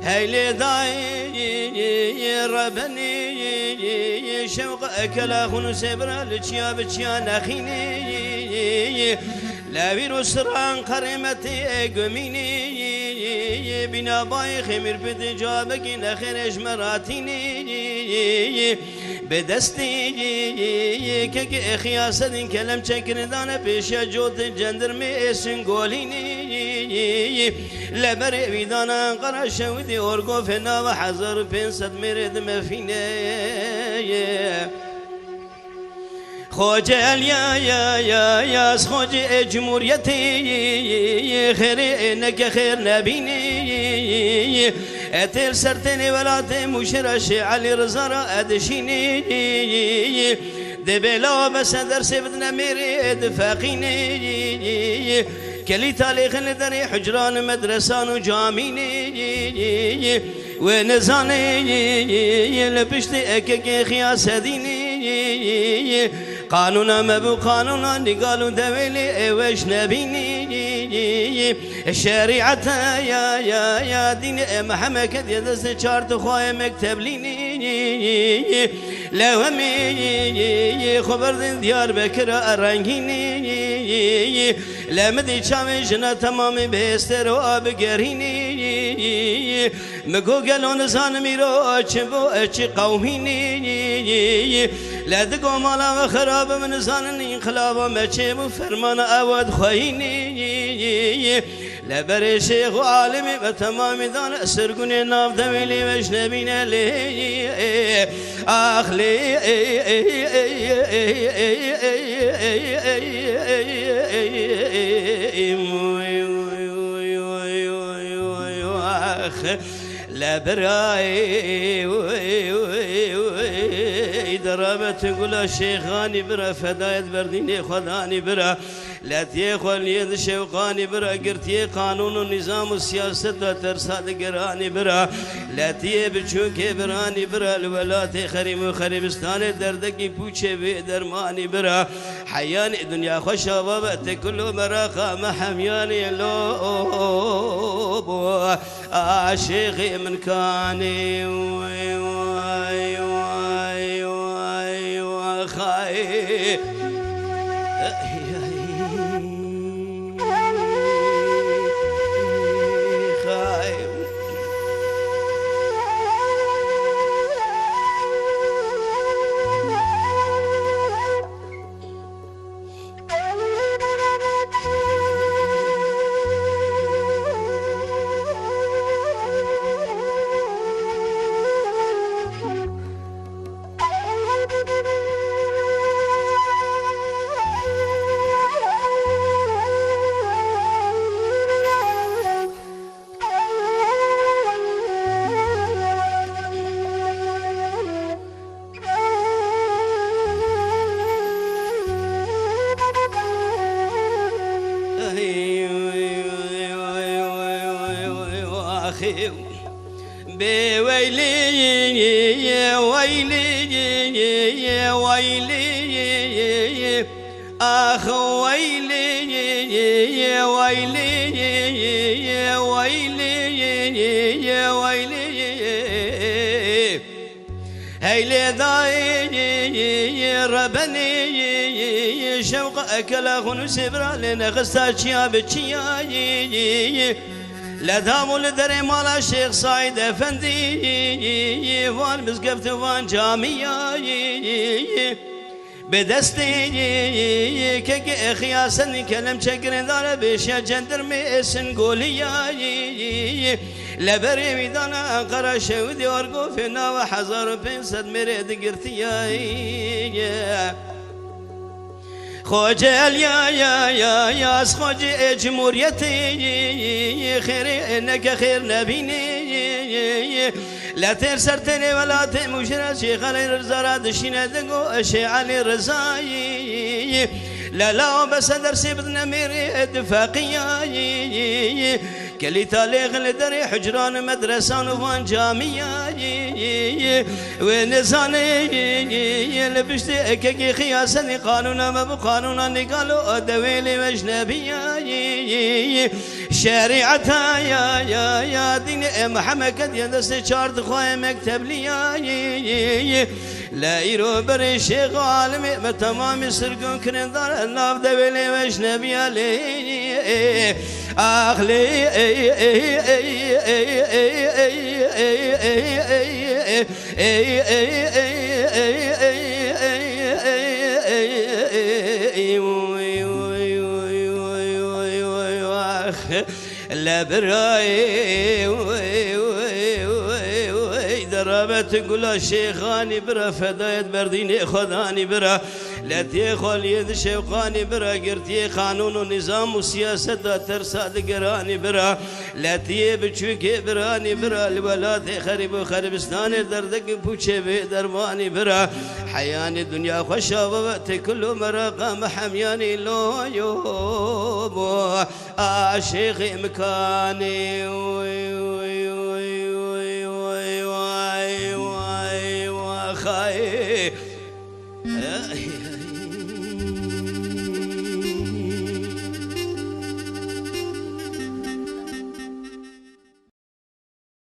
هيلي داي ربني شوق أكلا خنو سبرا لتشيا بتشيا نخيني لا فيروس ران قريمتي قميني بنا باي خمر بتجابك نخرج مراتيني بدستي كك خياسة كلام شكر دانا بيش جوت جندر ميسن قوليني لبر بيدانا قرش ودي أورقو فينا وحزر بين صد مرد مفيني خوجل يا خوج جمهوريتي خير انك خير نبيني اتل سرتني ولاتي مشرش علي رزارة ادشيني دبلا بس درس بدنا مريد فاقيني كلي تاريخ ندري حجران مدرسان وجاميني ونزاني لبشتي اكك خياس ديني قانونا مبو قانونا نقالوا دويلي وش نبيني الشريعة يا دين محمد كد يدس شارت خواي مكتب ليني لو همي خبر ديار بكر أرنجيني لمدي شامي جنا تمام بهستر واب قريني مگو گلون زان میرو چبو اچ قومینی لدگو مالا خراب من زان انقلاب مچبو فرمان اود خوینی لبر شیخ و عالمی و تمام دان سرگون ناف دویلی وش نبین لی اخلی لا براي درامت تقول الشيخاني برا فدايت برديني خداني برا لا تيخل يد شوقاني برا قرتي قانون النظام والسياسة ترصاد قراني برا لا تي بتشوكي براني برا الولات خريم وخريبستان دردقي بوشي بدرماني برا حياني دنيا خوشا وبت كل مراخا محمياني لو عاشقي من كاني وخاي بويلي ويلي ويلي أخ ويلي ويلي ويلي ويلي هيلي داي ربني شوق أكلا خنو سبرا لنا غستا شيا بتشيا لا دامو لدري مالا شيخ سعيد افندي وان مزقفت وان جامية بدستي كك خياسن كلم شكر دار بيش جندر ميسن قوليا لبري ميدانا قرش وديار قوفنا وحزار بنسد مريد قرتياي خوجل يا خوج جمهوريتي خير انك خير نبيني لا ترسرتني ولا تمشر شيخ علي رزا دشينا دقو شي علي رزاي لا بس درسي بدنا ميري اتفاقية كلي تاليغ لدري حجران مدرسان وفان جامعية ونزاني لبشتي اكي خياسني قانونا ما بقانونا نقالوا دويلي مجنبية شريعتها يا دين محمد قد يدست شارد خواهي مكتب لي لا يرو بري شيخ عالمي ما تمام سرقون كرين دار الناف دويلي مجنبي علي أخلي لا براي دربت قول شيخاني برا فدايت برديني خداني برا لا تيخل يد شوقاني برا قرتي قانون ونظام وسياسة ترصاد قراني برا لا تيب تشوكي براني برا الولاد خرب وخربستان دردك بوشي بدرباني برا حياني الدنيا خوشا وقت كل مرقة محمياني لو يوبو شيخي مكاني واي واي واي واي